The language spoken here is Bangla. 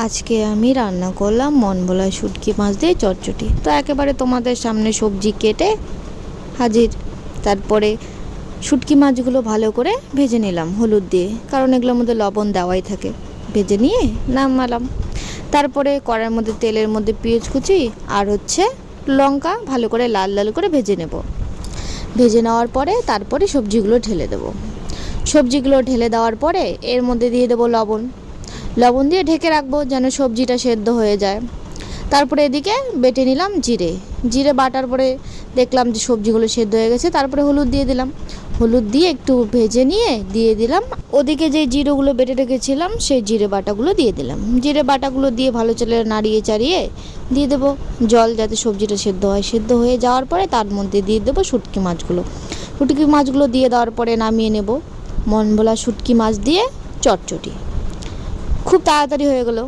আজকে আমি রান্না করলাম মন ভোলা শুটকি মাছ দিয়ে চটচটি। তো একেবারে তোমাদের সামনে সবজি কেটে হাজির। তারপরে শুটকি মাছগুলো ভালো করে ভেজে নিলাম হলুদ দিয়ে, কারণ এগুলোর মধ্যে লবণ দেওয়াই থাকে। ভেজে নিয়ে নামালাম। তারপরে কড়াইয়ের মধ্যে তেলের মধ্যে পেঁয়াজ কুচি আর লঙ্কা ভালো করে লাল লাল করে ভেজে নেব। ভেজে নেওয়ার পরে তারপরে সবজিগুলো ঢেলে দেবো। সবজিগুলো ঢেলে দেওয়ার পরে এর মধ্যে দিয়ে দেবো লবণ। লবণ দিয়ে ঢেকে রাখবো যেন সবজিটা সেদ্ধ হয়ে যায়। তারপরে এদিকে বেটে নিলাম জিরে। জিরে বাটার পরে দেখলাম যে সবজিগুলো সেদ্ধ হয়ে গেছে, তারপরে হলুদ দিয়ে দিলাম। হলুদ দিয়ে একটু ভেজে নিয়ে দিয়ে দিলাম ওদিকে যে জিরেগুলো বেটে রেখেছিলাম সেই জিরে বাটাগুলো দিয়ে দিলাম। জিরে বাটাগুলো দিয়ে ভালো চলে নাড়িয়ে চাড়িয়ে দিয়ে দেবো জল, যাতে সবজিটা সেদ্ধ হয়। সেদ্ধ হয়ে যাওয়ার পরে তার মধ্যে দিয়ে দেবো শুটকি মাছগুলো। শুটকি মাছগুলো দিয়ে দেওয়ার পরে নামিয়ে নেব। মন ভোলা শুটকি মাছ দিয়ে চটচটি খুব তাড়াতাড়ি হয়ে গেলো।